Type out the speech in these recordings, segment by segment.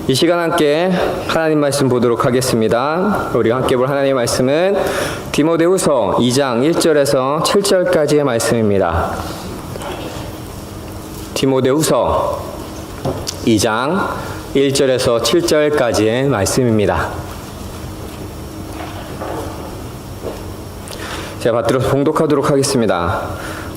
이 시간 함께 하나님 말씀 보도록 하겠습니다. 우리가 함께 볼 하나님의 말씀은 디모데후서 2장 1절에서 7절까지의 말씀입니다. 디모데후서 2장 1절에서 7절까지의 말씀입니다. 제가 받들어 봉독하도록 하겠습니다.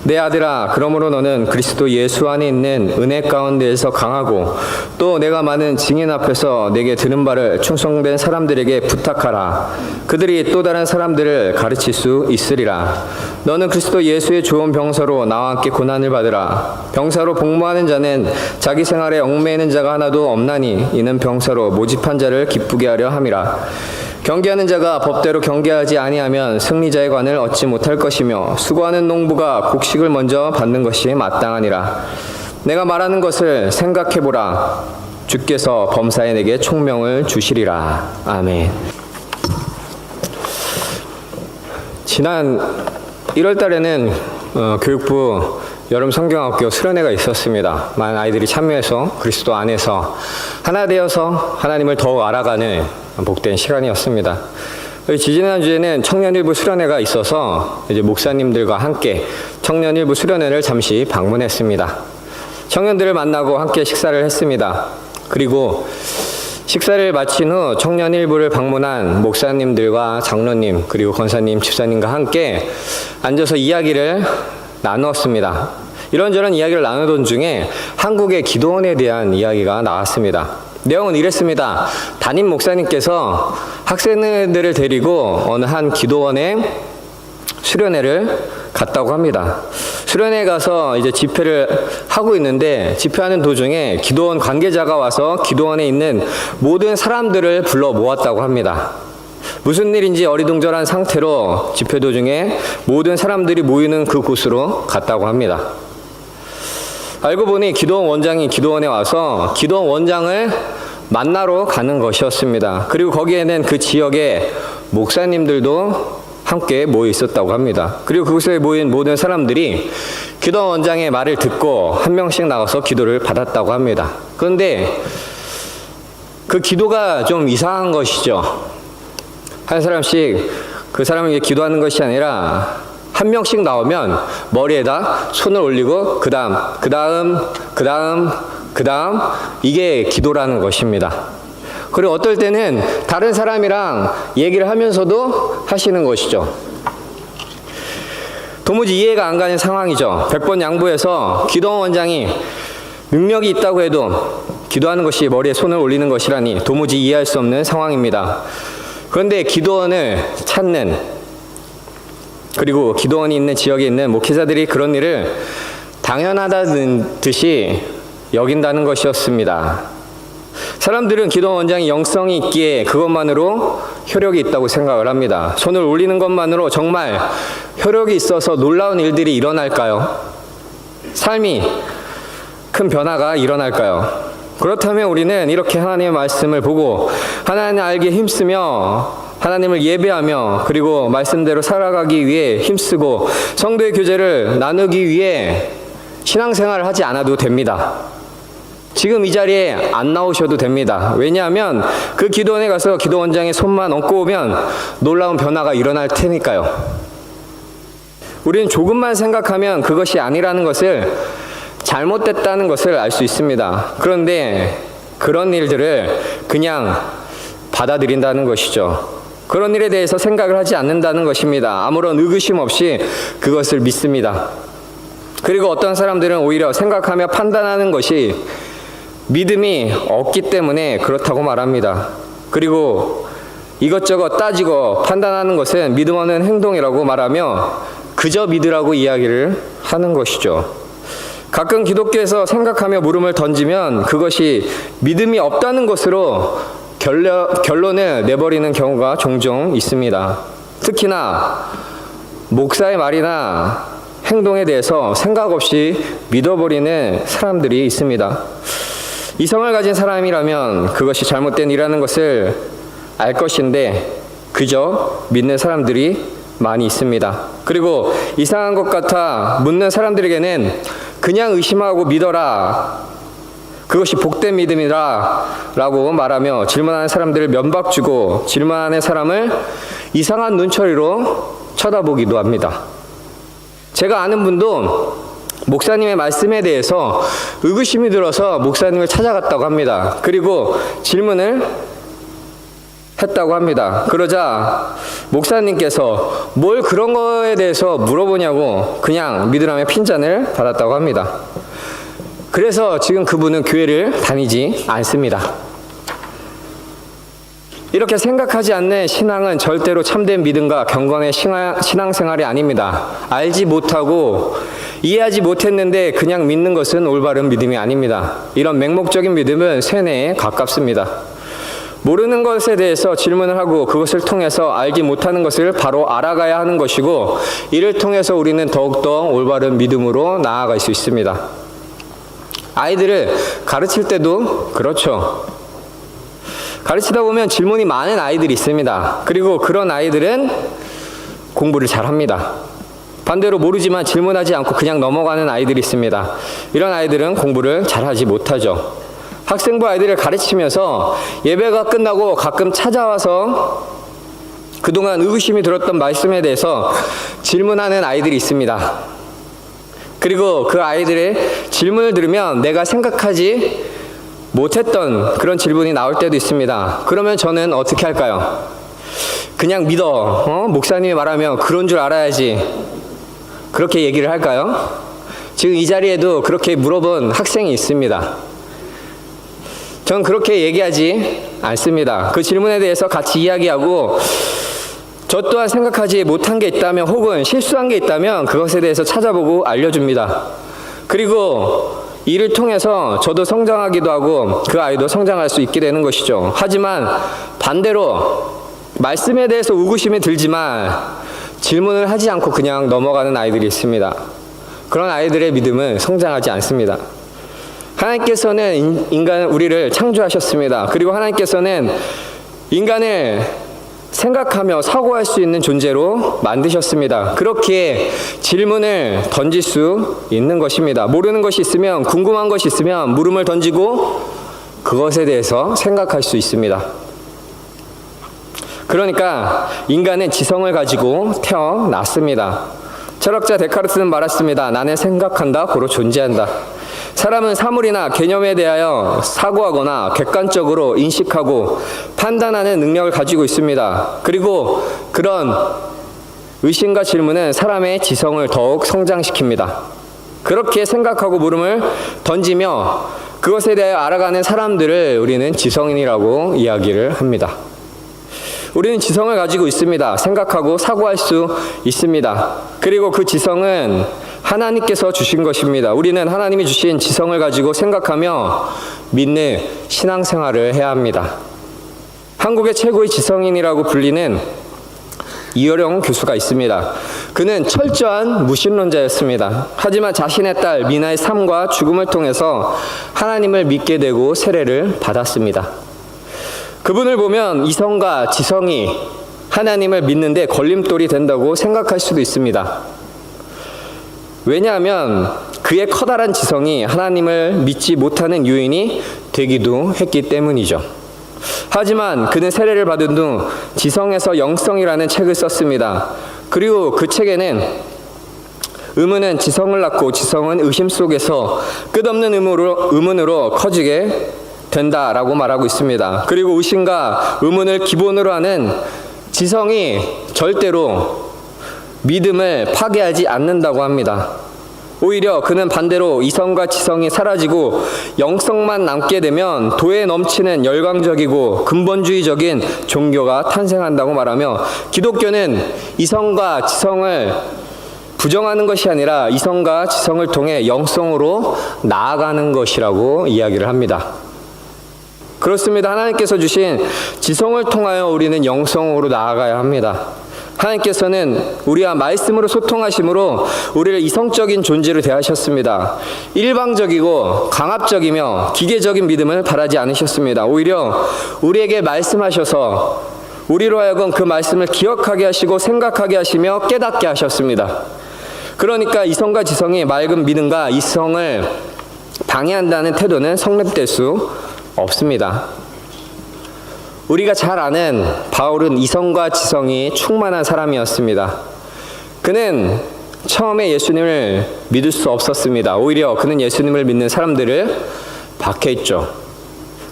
내 아들아, 그러므로 너는 그리스도 예수 안에 있는 은혜 가운데에서 강하고 또 내가 많은 증인 앞에서 내게 들은 바를 충성된 사람들에게 부탁하라. 그들이 또 다른 사람들을 가르칠 수 있으리라. 너는 그리스도 예수의 좋은 병사로 나와 함께 고난을 받으라. 병사로 복무하는 자는 자기 생활에 얽매이는 자가 하나도 없나니 이는 병사로 모집한 자를 기쁘게 하려 함이라. 경계하는 자가 법대로 경계하지 아니하면 승리자의 관을 얻지 못할 것이며 수고하는 농부가 곡식을 먼저 받는 것이 마땅하니라. 내가 말하는 것을 생각해보라. 주께서 범사에 내게 총명을 주시리라. 아멘. 지난 1월 달에는 교육부 여름 성경학교 수련회가 있었습니다. 많은 아이들이 참여해서 그리스도 안에서 하나 되어서 하나님을 더욱 알아가는 복된 시간이었습니다. 지지난주에는 청년일부 수련회가 있어서 이제 목사님들과 함께 청년일부 수련회를 잠시 방문했습니다. 청년들을 만나고 함께 식사를 했습니다. 그리고 식사를 마친 후 청년일부를 방문한 목사님들과 장로님 그리고 권사님, 집사님과 함께 앉아서 이야기를 나누었습니다. 이런저런 이야기를 나누던 중에 한국의 기도원에 대한 이야기가 나왔습니다. 내용은 이랬습니다. 담임 목사님께서 학생들을 데리고 어느 한 기도원에 수련회를 갔다고 합니다. 수련회에 가서 이제 집회를 하고 있는데 집회하는 도중에 기도원 관계자가 와서 기도원에 있는 모든 사람들을 불러 모았다고 합니다. 무슨 일인지 어리둥절한 상태로 집회 도중에 모든 사람들이 모이는 그곳으로 갔다고 합니다. 알고 보니 기도원 원장이 기도원에 와서 기도원 원장을 만나러 가는 것이었습니다. 그리고 거기에는 그 지역의 목사님들도 함께 모여 있었다고 합니다. 그리고 그곳에 모인 모든 사람들이 기도원 원장의 말을 듣고 한 명씩 나가서 기도를 받았다고 합니다. 그런데 그 기도가 좀 이상한 것이죠. 한 사람씩 그 사람에게 기도하는 것이 아니라 한 명씩 나오면 머리에다 손을 올리고 그 다음 이게 기도라는 것입니다. 그리고 어떨 때는 다른 사람이랑 얘기를 하면서도 하시는 것이죠. 도무지 이해가 안 가는 상황이죠. 100번 양보해서 기도원 원장이 능력이 있다고 해도 기도하는 것이 머리에 손을 올리는 것이라니 도무지 이해할 수 없는 상황입니다. 그런데 기도원을 찾는 그리고 기도원이 있는 지역에 있는 목회자들이 그런 일을 당연하다는 듯이 여긴다는 것이었습니다. 사람들은 기도원 원장이 영성이 있기에 그것만으로 효력이 있다고 생각을 합니다. 손을 올리는 것만으로 정말 효력이 있어서 놀라운 일들이 일어날까요? 삶이 큰 변화가 일어날까요? 그렇다면 우리는 이렇게 하나님의 말씀을 보고 하나님을 알기에 힘쓰며 하나님을 예배하며 그리고 말씀대로 살아가기 위해 힘쓰고 성도의 교제를 나누기 위해 신앙생활을 하지 않아도 됩니다. 지금 이 자리에 안 나오셔도 됩니다. 왜냐하면 그 기도원에 가서 기도원장의 손만 얹고 오면 놀라운 변화가 일어날 테니까요. 우리는 조금만 생각하면 그것이 아니라는 것을 잘못됐다는 것을 알 수 있습니다. 그런데 그런 일들을 그냥 받아들인다는 것이죠. 그런 일에 대해서 생각을 하지 않는다는 것입니다. 아무런 의구심 없이 그것을 믿습니다. 그리고 어떤 사람들은 오히려 생각하며 판단하는 것이 믿음이 없기 때문에 그렇다고 말합니다. 그리고 이것저것 따지고 판단하는 것은 믿음 없는 행동이라고 말하며 그저 믿으라고 이야기를 하는 것이죠. 가끔 기독교에서 생각하며 물음을 던지면 그것이 믿음이 없다는 것으로 결론을 내버리는 경우가 종종 있습니다. 특히나 목사의 말이나 행동에 대해서 생각 없이 믿어버리는 사람들이 있습니다. 이성을 가진 사람이라면 그것이 잘못된 일이라는 것을 알 것인데 그저 믿는 사람들이 많이 있습니다. 그리고 이상한 것 같아 묻는 사람들에게는 그냥 의심하고 믿어라. 그것이 복된 믿음이라 라고 말하며 질문하는 사람들을 면박 주고 질문하는 사람을 이상한 눈초리로 쳐다보기도 합니다. 제가 아는 분도 목사님의 말씀에 대해서 의구심이 들어서 목사님을 찾아갔다고 합니다. 그리고 질문을 했다고 합니다. 그러자 목사님께서 뭘 그런 거에 대해서 물어보냐고 그냥 믿으라며 핀잔을 받았다고 합니다. 그래서 지금 그분은 교회를 다니지 않습니다. 이렇게 생각하지 않는 신앙은 절대로 참된 믿음과 경건의 신앙생활이 아닙니다. 알지 못하고 이해하지 못했는데 그냥 믿는 것은 올바른 믿음이 아닙니다. 이런 맹목적인 믿음은 쇠뇌에 가깝습니다. 모르는 것에 대해서 질문을 하고 그것을 통해서 알지 못하는 것을 바로 알아가야 하는 것이고, 이를 통해서 우리는 더욱더 올바른 믿음으로 나아갈 수 있습니다. 아이들을 가르칠 때도 그렇죠. 가르치다 보면 질문이 많은 아이들이 있습니다. 그리고 그런 아이들은 공부를 잘합니다. 반대로 모르지만 질문하지 않고 그냥 넘어가는 아이들이 있습니다. 이런 아이들은 공부를 잘하지 못하죠. 학생부 아이들을 가르치면서 예배가 끝나고 가끔 찾아와서 그동안 의구심이 들었던 말씀에 대해서 질문하는 아이들이 있습니다. 그리고 그 아이들의 질문을 들으면 내가 생각하지 못했던 그런 질문이 나올 때도 있습니다. 그러면 저는 어떻게 할까요? 그냥 믿어. 목사님이 말하면 그런 줄 알아야지. 그렇게 얘기를 할까요? 지금 이 자리에도 그렇게 물어본 학생이 있습니다. 전 그렇게 얘기하지 않습니다. 그 질문에 대해서 같이 이야기하고, 저 또한 생각하지 못한 게 있다면 혹은 실수한 게 있다면 그것에 대해서 찾아보고 알려줍니다. 그리고 이를 통해서 저도 성장하기도 하고 그 아이도 성장할 수 있게 되는 것이죠. 하지만 반대로 말씀에 대해서 의구심이 들지만 질문을 하지 않고 그냥 넘어가는 아이들이 있습니다. 그런 아이들의 믿음은 성장하지 않습니다. 하나님께서는 우리를 창조하셨습니다. 그리고 하나님께서는 인간을 생각하며 사고할 수 있는 존재로 만드셨습니다. 그렇게 질문을 던질 수 있는 것입니다. 모르는 것이 있으면, 궁금한 것이 있으면 물음을 던지고 그것에 대해서 생각할 수 있습니다. 그러니까 인간은 지성을 가지고 태어났습니다. 철학자 데카르트는 말했습니다. 나는 생각한다, 고로 존재한다. 사람은 사물이나 개념에 대하여 사고하거나 객관적으로 인식하고 판단하는 능력을 가지고 있습니다. 그리고 그런 의심과 질문은 사람의 지성을 더욱 성장시킵니다. 그렇게 생각하고 물음을 던지며 그것에 대하여 알아가는 사람들을 우리는 지성인이라고 이야기를 합니다. 우리는 지성을 가지고 있습니다. 생각하고 사고할 수 있습니다. 그리고 그 지성은 하나님께서 주신 것입니다. 우리는 하나님이 주신 지성을 가지고 생각하며 믿는 신앙생활을 해야 합니다. 한국의 최고의 지성인이라고 불리는 이어령 교수가 있습니다. 그는 철저한 무신론자였습니다. 하지만 자신의 딸 미나의 삶과 죽음을 통해서 하나님을 믿게 되고 세례를 받았습니다. 그분을 보면 이성과 지성이 하나님을 믿는데 걸림돌이 된다고 생각할 수도 있습니다. 왜냐하면 그의 커다란 지성이 하나님을 믿지 못하는 요인이 되기도 했기 때문이죠. 하지만 그는 세례를 받은 후 지성에서 영성이라는 책을 썼습니다. 그리고 그 책에는 의문은 지성을 낳고 지성은 의심 속에서 끝없는 의문으로 커지게 된다라고 말하고 있습니다. 그리고 의심과 의문을 기본으로 하는 지성이 절대로 믿음을 파괴하지 않는다고 합니다. 오히려 그는 반대로 이성과 지성이 사라지고 영성만 남게 되면 도에 넘치는 열광적이고 근본주의적인 종교가 탄생한다고 말하며, 기독교는 이성과 지성을 부정하는 것이 아니라 이성과 지성을 통해 영성으로 나아가는 것이라고 이야기를 합니다. 그렇습니다. 하나님께서 주신 지성을 통하여 우리는 영성으로 나아가야 합니다. 하나님께서는 우리와 말씀으로 소통하심으로 우리를 이성적인 존재로 대하셨습니다. 일방적이고 강압적이며 기계적인 믿음을 바라지 않으셨습니다. 오히려 우리에게 말씀하셔서 우리로 하여금 그 말씀을 기억하게 하시고 생각하게 하시며 깨닫게 하셨습니다. 그러니까 이성과 지성이 맑은 믿음과 이성을 방해한다는 태도는 성립될 수 없습니다. 우리가 잘 아는 바울은 이성과 지성이 충만한 사람이었습니다. 그는 처음에 예수님을 믿을 수 없었습니다. 오히려 그는 예수님을 믿는 사람들을 박해했죠.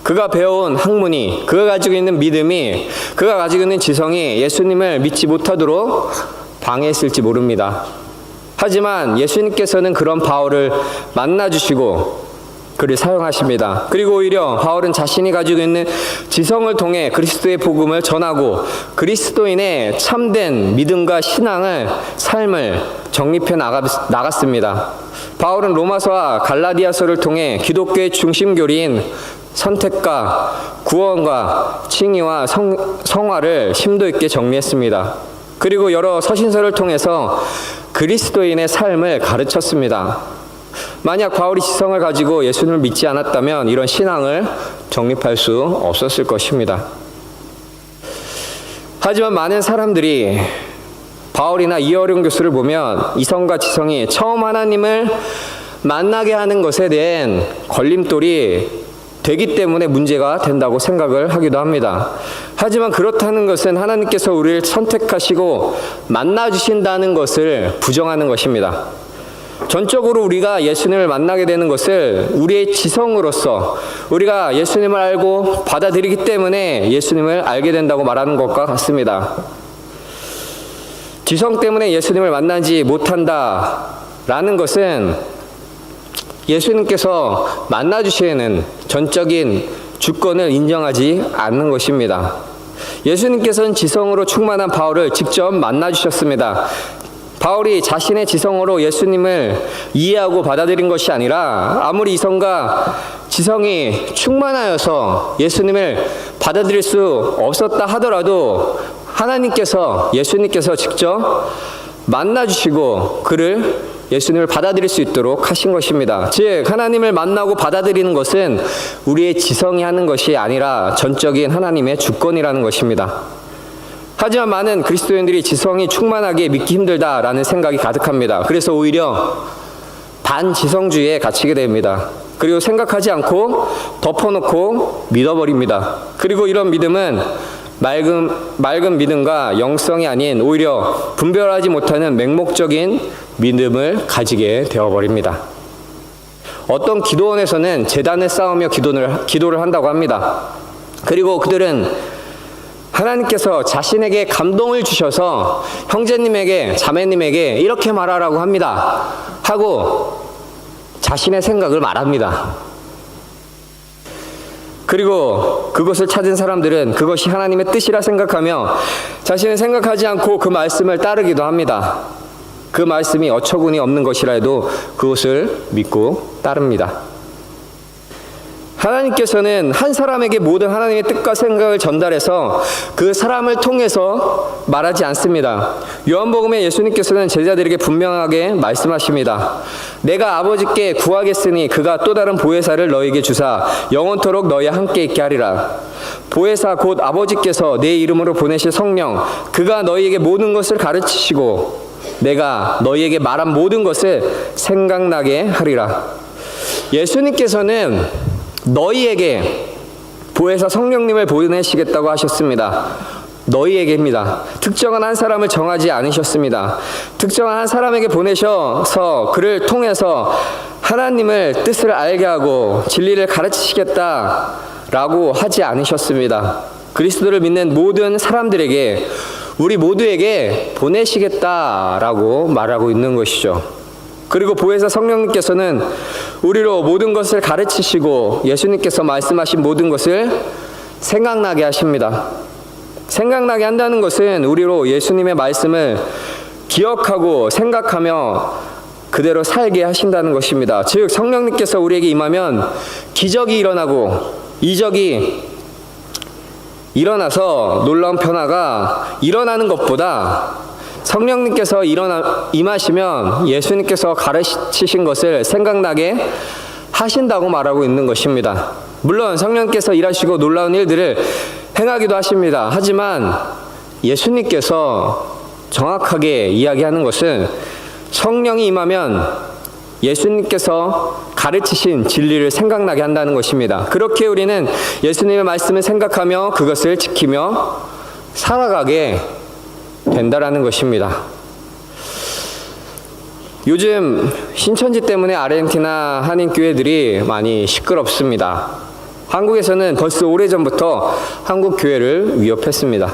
그가 배워온 학문이, 그가 가지고 있는 믿음이, 그가 가지고 있는 지성이 예수님을 믿지 못하도록 방해했을지 모릅니다. 하지만 예수님께서는 그런 바울을 만나주시고 그를 사용하십니다. 그리고 오히려 바울은 자신이 가지고 있는 지성을 통해 그리스도의 복음을 전하고 그리스도인의 참된 믿음과 신앙을, 삶을 정립해 나갔습니다. 바울은 로마서와 갈라디아서를 통해 기독교의 중심교리인 선택과 구원과 칭의와 성화를 심도 있게 정리했습니다. 그리고 여러 서신서를 통해서 그리스도인의 삶을 가르쳤습니다. 만약 바울이 지성을 가지고 예수님을 믿지 않았다면 이런 신앙을 정립할 수 없었을 것입니다. 하지만 많은 사람들이 바울이나 이어령 교수를 보면 이성과 지성이 처음 하나님을 만나게 하는 것에 대한 걸림돌이 되기 때문에 문제가 된다고 생각을 하기도 합니다. 하지만 그렇다는 것은 하나님께서 우리를 선택하시고 만나주신다는 것을 부정하는 것입니다. 전적으로 우리가 예수님을 만나게 되는 것을 우리의 지성으로서 우리가 예수님을 알고 받아들이기 때문에 예수님을 알게 된다고 말하는 것과 같습니다. 지성 때문에 예수님을 만나지 못한다라는 것은 예수님께서 만나주시는 전적인 주권을 인정하지 않는 것입니다. 예수님께서는 지성으로 충만한 바울을 직접 만나주셨습니다. 바울이 자신의 지성으로 예수님을 이해하고 받아들인 것이 아니라 아무리 이성과 지성이 충만하여서 예수님을 받아들일 수 없었다 하더라도 예수님께서 직접 만나주시고 그를 예수님을 받아들일 수 있도록 하신 것입니다. 즉 하나님을 만나고 받아들이는 것은 우리의 지성이 하는 것이 아니라 전적인 하나님의 주권이라는 것입니다. 하지만 많은 그리스도인들이 지성이 충만하게 믿기 힘들다라는 생각이 가득합니다. 그래서 오히려 반지성주의에 갇히게 됩니다. 그리고 생각하지 않고 덮어놓고 믿어버립니다. 그리고 이런 믿음은 맑은 믿음과 영성이 아닌 오히려 분별하지 못하는 맹목적인 믿음을 가지게 되어버립니다. 어떤 기도원에서는 제단을 쌓으며 기도를 한다고 합니다. 그리고 그들은 하나님께서 자신에게 감동을 주셔서 형제님에게, 자매님에게 이렇게 말하라고 합니다 하고 자신의 생각을 말합니다. 그리고 그것을 찾은 사람들은 그것이 하나님의 뜻이라 생각하며 자신은 생각하지 않고 그 말씀을 따르기도 합니다. 그 말씀이 어처구니 없는 것이라 해도 그것을 믿고 따릅니다. 하나님께서는 한 사람에게 모든 하나님의 뜻과 생각을 전달해서 그 사람을 통해서 말하지 않습니다. 요한복음에 예수님께서는 제자들에게 분명하게 말씀하십니다. 내가 아버지께 구하겠으니 그가 또 다른 보혜사를 너희에게 주사 영원토록 너희와 함께 있게 하리라. 보혜사 곧 아버지께서 내 이름으로 보내실 성령, 그가 너희에게 모든 것을 가르치시고 내가 너희에게 말한 모든 것을 생각나게 하리라. 예수님께서는 너희에게 보혜사 성령님을 보내시겠다고 하셨습니다. 너희에게입니다. 특정한 한 사람을 정하지 않으셨습니다. 특정한 한 사람에게 보내셔서 그를 통해서 하나님을 뜻을 알게 하고 진리를 가르치시겠다라고 하지 않으셨습니다. 그리스도를 믿는 모든 사람들에게 우리 모두에게 보내시겠다라고 말하고 있는 것이죠. 그리고 보혜사 성령님께서는 우리로 모든 것을 가르치시고 예수님께서 말씀하신 모든 것을 생각나게 하십니다. 생각나게 한다는 것은 우리로 예수님의 말씀을 기억하고 생각하며 그대로 살게 하신다는 것입니다. 즉 성령님께서 우리에게 임하면 기적이 일어나고 이적이 일어나서 놀라운 변화가 일어나는 것보다 성령님께서 임하시면 예수님께서 가르치신 것을 생각나게 하신다고 말하고 있는 것입니다. 물론 성령께서 일하시고 놀라운 일들을 행하기도 하십니다. 하지만 예수님께서 정확하게 이야기하는 것은 성령이 임하면 예수님께서 가르치신 진리를 생각나게 한다는 것입니다. 그렇게 우리는 예수님의 말씀을 생각하며 그것을 지키며 살아가게 된다라는 것입니다. 요즘 신천지 때문에 아르헨티나 한인교회들이 많이 시끄럽습니다. 한국에서는 벌써 오래전부터 한국 교회를 위협했습니다.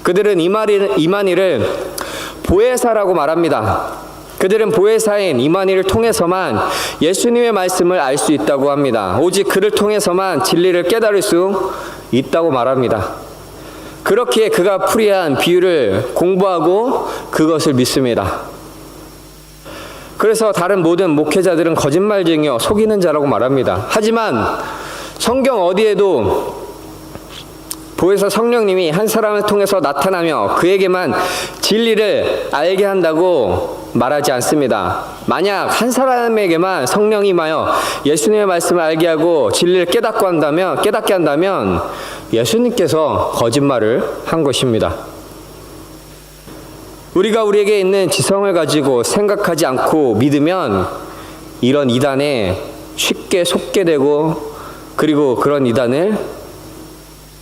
그들은 이만희를 보혜사라고 말합니다. 그들은 보혜사인 이만희를 통해서만 예수님의 말씀을 알 수 있다고 합니다. 오직 그를 통해서만 진리를 깨달을 수 있다고 말합니다. 그렇기에 그가 풀이한 비유를 공부하고 그것을 믿습니다. 그래서 다른 모든 목회자들은 거짓말쟁이여 속이는 자라고 말합니다. 하지만 성경 어디에도 보혜사 성령님이 한 사람을 통해서 나타나며 그에게만 진리를 알게 한다고 말하지 않습니다. 만약 한 사람에게만 성령이 임하여 예수님의 말씀을 알게 하고 진리를 깨닫게 한다면 예수님께서 거짓말을 한 것입니다. 우리가 우리에게 있는 지성을 가지고 생각하지 않고 믿으면 이런 이단에 쉽게 속게 되고 그리고 그런 이단을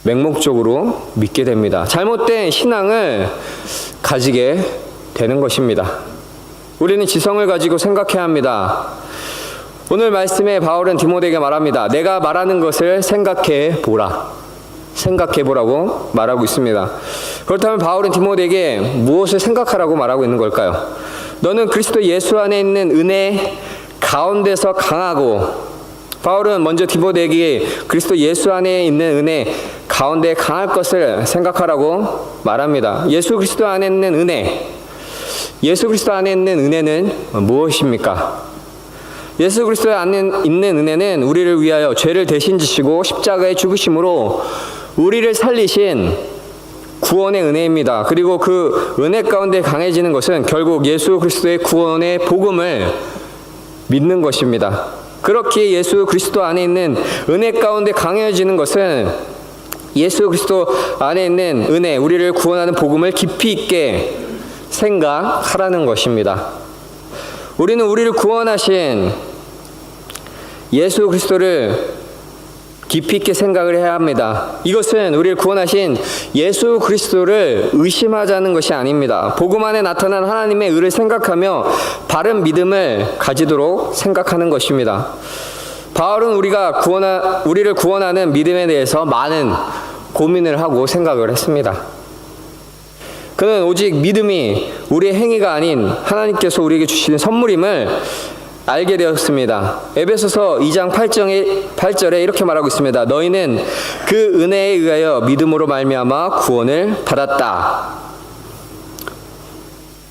맹목적으로 믿게 됩니다. 잘못된 신앙을 가지게 되는 것입니다. 우리는 지성을 가지고 생각해야 합니다. 오늘 말씀에 바울은 디모데에게 말합니다. 내가 말하는 것을 생각해 보라고 말하고 있습니다. 그렇다면 바울은 디모데에게 무엇을 생각하라고 말하고 있는 걸까요? 너는 그리스도 예수 안에 있는 은혜 가운데서 강하고, 바울은 먼저 디모데에게 그리스도 예수 안에 있는 은혜 가운데 강할 것을 생각하라고 말합니다. 예수 그리스도 안에 있는 은혜, 예수 그리스도 안에 있는 은혜는 무엇입니까? 예수 그리스도 안에 있는 은혜는 우리를 위하여 죄를 대신 지시고 십자가에 죽으심으로 우리를 살리신 구원의 은혜입니다. 그리고 그 은혜 가운데 강해지는 것은 결국 예수 그리스도의 구원의 복음을 믿는 것입니다. 그렇게 예수 그리스도 안에 있는 은혜 가운데 강해지는 것은 예수 그리스도 안에 있는 은혜, 우리를 구원하는 복음을 깊이 있게 생각하라는 것입니다. 우리는 우리를 구원하신 예수 그리스도를 깊이 있게 생각을 해야 합니다. 이것은 우리를 구원하신 예수 그리스도를 의심하자는 것이 아닙니다. 복음 안에 나타난 하나님의 의를 생각하며 바른 믿음을 가지도록 생각하는 것입니다. 바울은 우리를 구원하는 믿음에 대해서 많은 고민을 하고 생각을 했습니다. 그는 오직 믿음이 우리의 행위가 아닌 하나님께서 우리에게 주시는 선물임을 알게 되었습니다. 에베소서 2장 8절에 이렇게 말하고 있습니다. 너희는 그 은혜에 의하여 믿음으로 말미암아 구원을 받았다.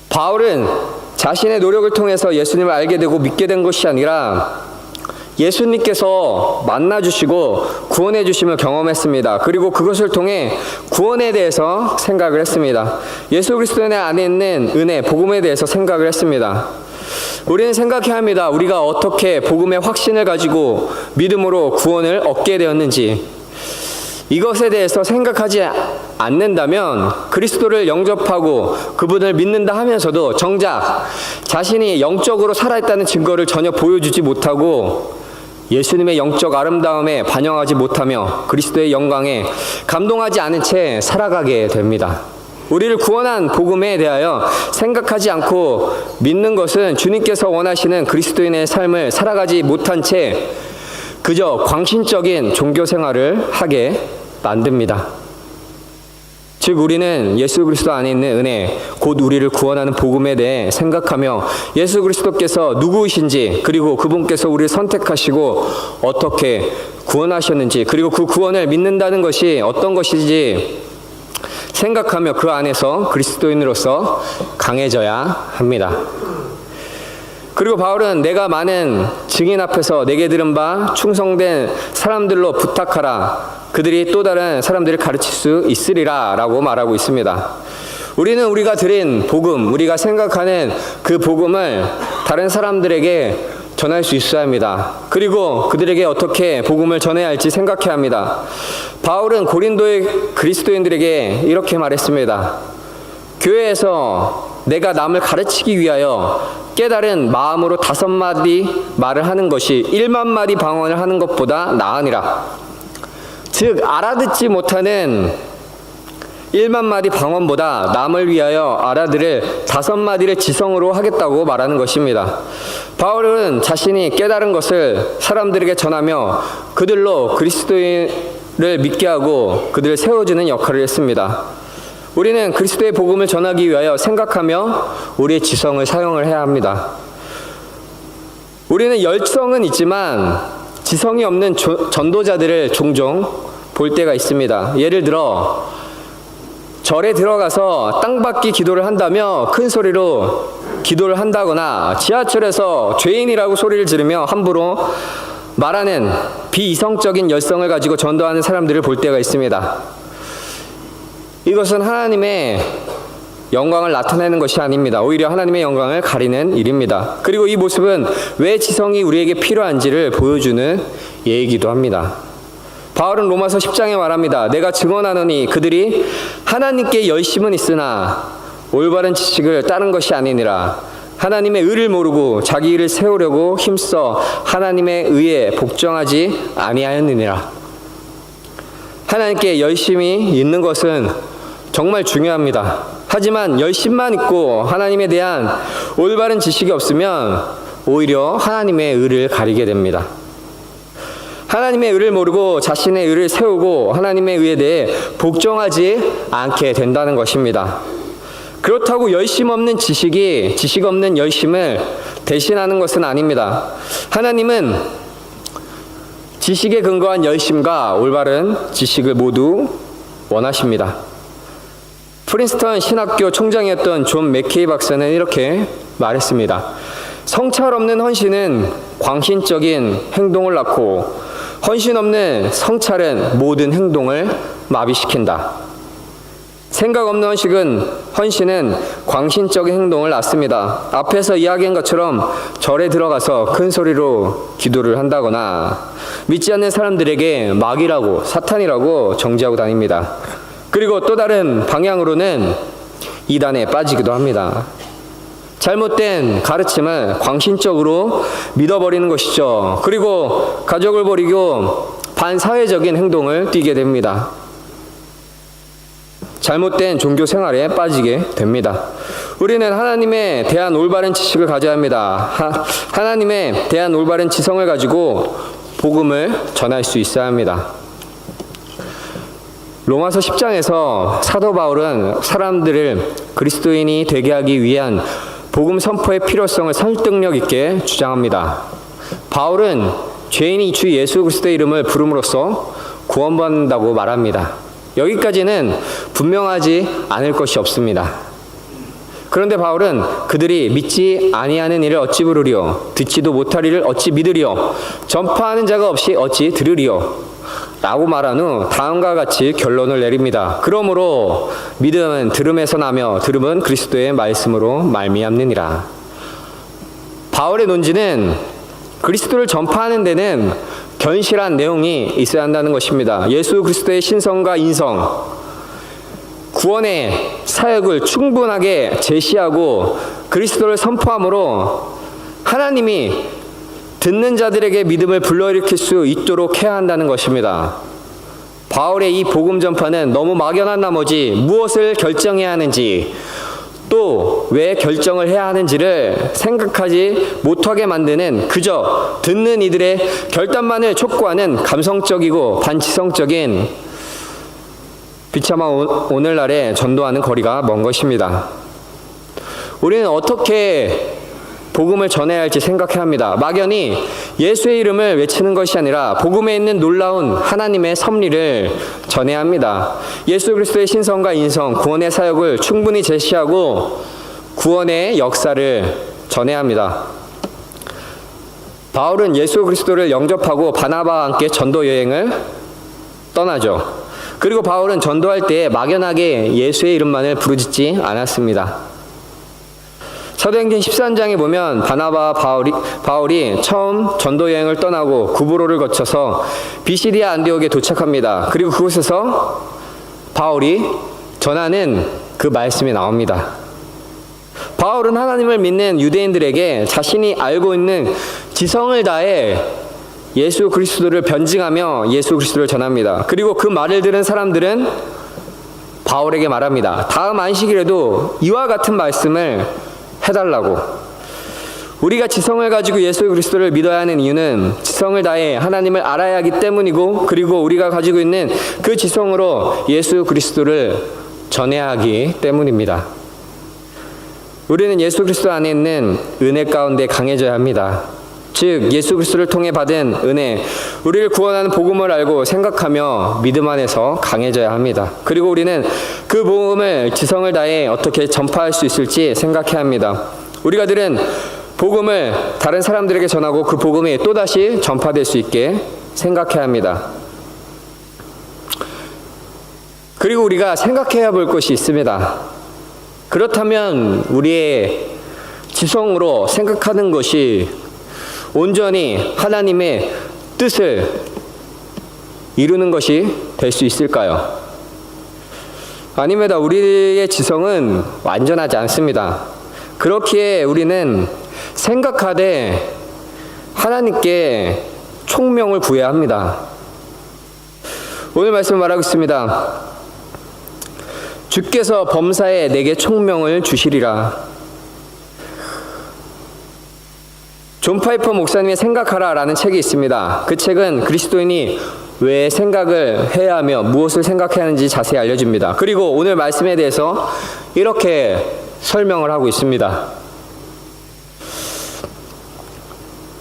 바울은 자신의 노력을 통해서 예수님을 알게 되고 믿게 된 것이 아니라 예수님께서 만나주시고 구원해 주심을 경험했습니다. 그리고 그것을 통해 구원에 대해서 생각을 했습니다. 예수 그리스도 안에 있는 은혜, 복음에 대해서 생각을 했습니다. 우리는 생각해야 합니다. 우리가 어떻게 복음의 확신을 가지고 믿음으로 구원을 얻게 되었는지. 이것에 대해서 생각하지 않는다면 그리스도를 영접하고 그분을 믿는다 하면서도 정작 자신이 영적으로 살아있다는 증거를 전혀 보여주지 못하고 예수님의 영적 아름다움에 반영하지 못하며 그리스도의 영광에 감동하지 않은 채 살아가게 됩니다. 우리를 구원한 복음에 대하여 생각하지 않고 믿는 것은 주님께서 원하시는 그리스도인의 삶을 살아가지 못한 채 그저 광신적인 종교 생활을 하게 만듭니다. 즉 우리는 예수 그리스도 안에 있는 은혜, 곧 우리를 구원하는 복음에 대해 생각하며 예수 그리스도께서 누구이신지, 그리고 그분께서 우리를 선택하시고 어떻게 구원하셨는지, 그리고 그 구원을 믿는다는 것이 어떤 것인지 생각하며 그 안에서 그리스도인으로서 강해져야 합니다. 그리고 바울은 내가 많은 증인 앞에서 내게 들은 바 충성된 사람들로 부탁하라. 그들이 또 다른 사람들을 가르칠 수 있으리라 라고 말하고 있습니다. 우리는 우리가 드린 복음, 우리가 생각하는 그 복음을 다른 사람들에게 전할 수 있어야 합니다. 그리고 그들에게 어떻게 복음을 전해야 할지 생각해야 합니다. 바울은 고린도의 그리스도인들에게 이렇게 말했습니다. 교회에서 내가 남을 가르치기 위하여 깨달은 마음으로 5마디 말을 하는 것이 1만 마디 방언을 하는 것보다 나으니라. 즉 알아듣지 못하는 1만 마디 방언보다 남을 위하여 알아들을 5마디를 지성으로 하겠다고 말하는 것입니다. 바울은 자신이 깨달은 것을 사람들에게 전하며 그들로 그리스도를 믿게 하고 그들을 세워주는 역할을 했습니다. 우리는 그리스도의 복음을 전하기 위하여 생각하며 우리의 지성을 사용을 해야 합니다. 우리는 열성은 있지만 지성이 없는 전도자들을 종종 볼 때가 있습니다. 예를 들어 절에 들어가서 땅받기 기도를 한다며 큰 소리로 기도를 한다거나 지하철에서 죄인이라고 소리를 지르며 함부로 말하는 비이성적인 열성을 가지고 전도하는 사람들을 볼 때가 있습니다. 이것은 하나님의 영광을 나타내는 것이 아닙니다. 오히려 하나님의 영광을 가리는 일입니다. 그리고 이 모습은 왜 지성이 우리에게 필요한지를 보여주는 예이기도 합니다. 바울은 로마서 10장에 말합니다. 내가 증언하노니 그들이 하나님께 열심은 있으나 올바른 지식을 따른 것이 아니니라. 하나님의 의를 모르고 자기 일을 세우려고 힘써 하나님의 의에 복종하지 아니하였느니라. 하나님께 열심히 있는 것은 정말 중요합니다. 하지만 열심만 있고 하나님에 대한 올바른 지식이 없으면 오히려 하나님의 의를 가리게 됩니다. 하나님의 의를 모르고 자신의 의를 세우고 하나님의 의에 대해 복종하지 않게 된다는 것입니다. 그렇다고 열심 없는 지식이 지식 없는 열심을 대신하는 것은 아닙니다. 하나님은 지식에 근거한 열심과 올바른 지식을 모두 원하십니다. 프린스턴 신학교 총장이었던 존 맥케이 박사는 이렇게 말했습니다. 성찰 없는 헌신은 광신적인 행동을 낳고 헌신 없는 성찰은 모든 행동을 마비시킨다. 생각 없는 헌신은 광신적인 행동을 낳습니다. 앞에서 이야기한 것처럼 절에 들어가서 큰 소리로 기도를 한다거나 믿지 않는 사람들에게 마귀라고 사탄이라고 정죄하고 다닙니다. 그리고 또 다른 방향으로는 이단에 빠지기도 합니다. 잘못된 가르침을 광신적으로 믿어버리는 것이죠. 그리고 가족을 버리고 반사회적인 행동을 띠게 됩니다. 잘못된 종교 생활에 빠지게 됩니다. 우리는 하나님에 대한 올바른 지식을 가져야 합니다. 하나님에 대한 올바른 지성을 가지고 복음을 전할 수 있어야 합니다. 로마서 10장에서 사도 바울은 사람들을 그리스도인이 되게 하기 위한 복음 선포의 필요성을 설득력 있게 주장합니다. 바울은 죄인이 주 예수 그리스도의 이름을 부름으로써 구원받는다고 말합니다. 여기까지는 분명하지 않을 것이 없습니다. 그런데 바울은 그들이 믿지 아니하는 일을 어찌 부르리요? 듣지도 못할 일을 어찌 믿으리요? 전파하는 자가 없이 어찌 들으리요? 라고 말한 후 다음과 같이 결론을 내립니다. 그러므로 믿음은 들음에서 나며 들음은 그리스도의 말씀으로 말미암느니라. 바울의 논지는 그리스도를 전파하는 데는 견실한 내용이 있어야 한다는 것입니다. 예수 그리스도의 신성과 인성, 구원의 사역을 충분하게 제시하고 그리스도를 선포함으로 하나님이 듣는 자들에게 믿음을 불러일으킬 수 있도록 해야 한다는 것입니다. 바울의 이 복음 전파는 너무 막연한 나머지 무엇을 결정해야 하는지 또 왜 결정을 해야 하는지를 생각하지 못하게 만드는 그저 듣는 이들의 결단만을 촉구하는 감성적이고 반지성적인 비참한 오늘날에 전도하는 거리가 먼 것입니다. 우리는 어떻게 복음을 전해야 할지 생각해야 합니다. 막연히 예수의 이름을 외치는 것이 아니라 복음에 있는 놀라운 하나님의 섭리를 전해야 합니다. 예수 그리스도의 신성과 인성, 구원의 사역을 충분히 제시하고 구원의 역사를 전해야 합니다. 바울은 예수 그리스도를 영접하고 바나바와 함께 전도 여행을 떠나죠. 그리고 바울은 전도할 때 막연하게 예수의 이름만을 부르짖지 않았습니다. 사도행전 13장에 보면 바나바와 바울이 처음 전도 여행을 떠나고 구브로를 거쳐서 비시디아 안디옥에 도착합니다. 그리고 그곳에서 바울이 전하는 그 말씀이 나옵니다. 바울은 하나님을 믿는 유대인들에게 자신이 알고 있는 지성을 다해 예수 그리스도를 변증하며 예수 그리스도를 전합니다. 그리고 그 말을 들은 사람들은 바울에게 말합니다. 다음 안식일에도 이와 같은 말씀을 해달라고. 우리가 지성을 가지고 예수 그리스도를 믿어야 하는 이유는 지성을 다해 하나님을 알아야 하기 때문이고, 그리고 우리가 가지고 있는 그 지성으로 예수 그리스도를 전해야 하기 때문입니다. 우리는 예수 그리스도 안에 있는 은혜 가운데 강해져야 합니다. 즉 예수 그리스도를 통해 받은 은혜, 우리를 구원하는 복음을 알고 생각하며 믿음 안에서 강해져야 합니다. 그리고 우리는 그 복음을 지성을 다해 어떻게 전파할 수 있을지 생각해야 합니다. 우리가 들은 복음을 다른 사람들에게 전하고 그 복음이 또다시 전파될 수 있게 생각해야 합니다. 그리고 우리가 생각해야 볼 것이 있습니다. 그렇다면 우리의 지성으로 생각하는 것이 온전히 하나님의 뜻을 이루는 것이 될 수 있을까요? 아닙니다. 우리의 지성은 완전하지 않습니다. 그렇기에 우리는 생각하되 하나님께 총명을 구해야 합니다. 오늘 말씀을 말하고 있습니다. 주께서 범사에 내게 총명을 주시리라. 존 파이퍼 목사님의 생각하라 라는 책이 있습니다. 그 책은 그리스도인이 왜 생각을 해야 하며 무엇을 생각해야 하는지 자세히 알려줍니다. 그리고 오늘 말씀에 대해서 이렇게 설명을 하고 있습니다.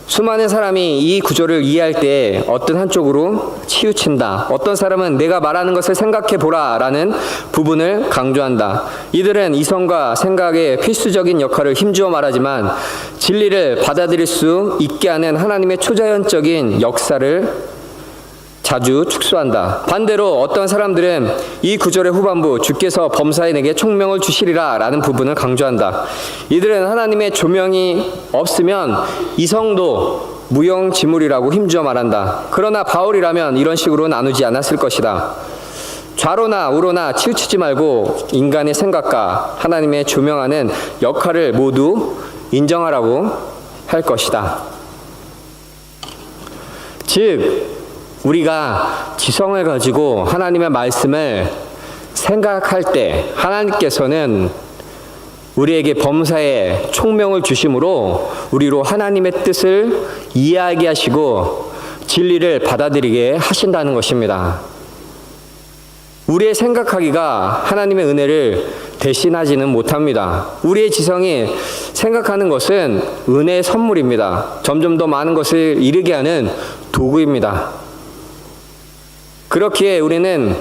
수많은 사람이 이 구조를 이해할 때 어떤 한쪽으로 치우친다. 어떤 사람은 내가 말하는 것을 생각해 보라 라는 부분을 강조한다. 이들은 이성과 생각의 필수적인 역할을 힘주어 말하지만 진리를 받아들일 수 있게 하는 하나님의 초자연적인 역사를 자주 축소한다. 반대로 어떤 사람들은 이 구절의 후반부 주께서 범사에 내게 총명을 주시리라 라는 부분을 강조한다. 이들은 하나님의 조명이 없으면 이성도 무용지물이라고 힘주어 말한다. 그러나 바울이라면 이런 식으로 나누지 않았을 것이다. 좌로나 우로나 치우치지 말고 인간의 생각과 하나님의 조명하는 역할을 모두 인정하라고 할 것이다. 즉 우리가 지성을 가지고 하나님의 말씀을 생각할 때 하나님께서는 우리에게 범사에 총명을 주심으로 우리로 하나님의 뜻을 이해하게 하시고 진리를 받아들이게 하신다는 것입니다. 우리의 생각하기가 하나님의 은혜를 대신하지는 못합니다. 우리의 지성이 생각하는 것은 은혜의 선물입니다. 점점 더 많은 것을 이루게 하는 도구입니다. 그렇기에 우리는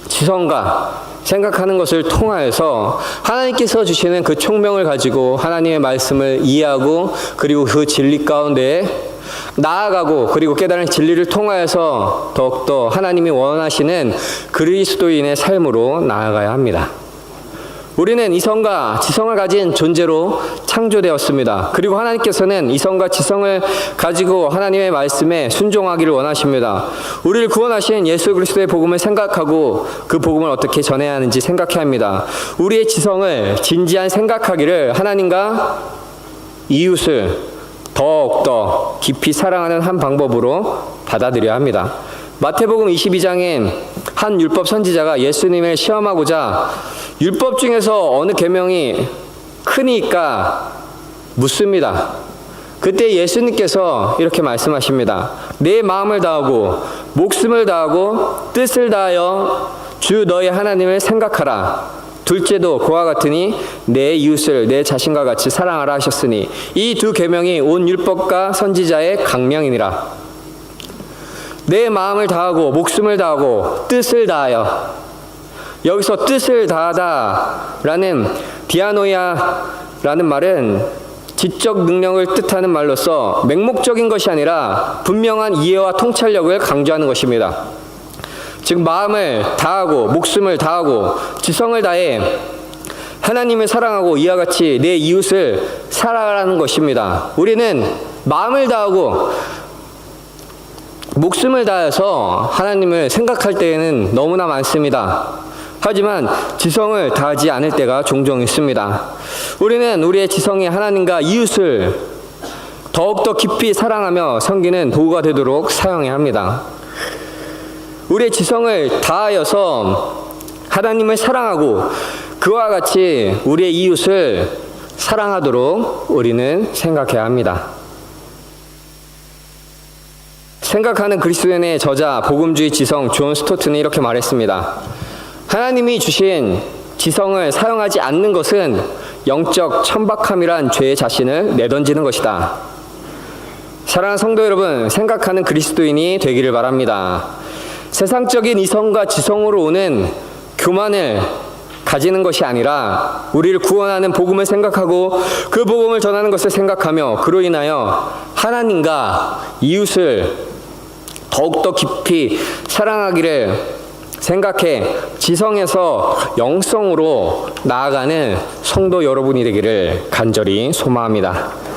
지성과 생각하는 것을 통하여서 하나님께서 주시는 그 총명을 가지고 하나님의 말씀을 이해하고 그리고 그 진리 가운데 나아가고 그리고 깨달은 진리를 통하여서 더욱더 하나님이 원하시는 그리스도인의 삶으로 나아가야 합니다. 우리는 이성과 지성을 가진 존재로 창조되었습니다. 그리고 하나님께서는 이성과 지성을 가지고 하나님의 말씀에 순종하기를 원하십니다. 우리를 구원하신 예수 그리스도의 복음을 생각하고 그 복음을 어떻게 전해야 하는지 생각해야 합니다. 우리의 지성을 진지한 생각하기를 하나님과 이웃을 더욱더 깊이 사랑하는 한 방법으로 받아들여야 합니다. 마태복음 22장엔 한 율법 선지자가 예수님을 시험하고자 율법 중에서 어느 계명이 크니까 묻습니다. 그때 예수님께서 이렇게 말씀하십니다. 내 마음을 다하고 목숨을 다하고 뜻을 다하여 주 너의 하나님을 생각하라. 둘째도 그와 같으니 내 이웃을 내 자신과 같이 사랑하라 하셨으니 이 두 계명이 온 율법과 선지자의 강명이니라. 내 마음을 다하고 목숨을 다하고 뜻을 다하여, 여기서 뜻을 다하다라는 디아노이아라는 말은 지적 능력을 뜻하는 말로서 맹목적인 것이 아니라 분명한 이해와 통찰력을 강조하는 것입니다. 즉 마음을 다하고 목숨을 다하고 지성을 다해 하나님을 사랑하고 이와 같이 내 이웃을 사랑하라는 것입니다. 우리는 마음을 다하고 목숨을 다해서 하나님을 생각할 때에는 너무나 많습니다. 하지만 지성을 다하지 않을 때가 종종 있습니다. 우리는 우리의 지성이 하나님과 이웃을 더욱더 깊이 사랑하며 섬기는 도구가 되도록 사용해야 합니다. 우리의 지성을 다하여서 하나님을 사랑하고 그와 같이 우리의 이웃을 사랑하도록 우리는 생각해야 합니다. 생각하는 그리스도인의 저자 복음주의 지성 존 스토트는 이렇게 말했습니다. 하나님이 주신 지성을 사용하지 않는 것은 영적 천박함이란 죄의 자신을 내던지는 것이다. 사랑하는 성도 여러분, 생각하는 그리스도인이 되기를 바랍니다. 세상적인 이성과 지성으로 오는 교만을 가지는 것이 아니라 우리를 구원하는 복음을 생각하고 그 복음을 전하는 것을 생각하며 그로 인하여 하나님과 이웃을 더욱더 깊이 사랑하기를 생각해 지성에서 영성으로 나아가는 성도 여러분이 되기를 간절히 소망합니다.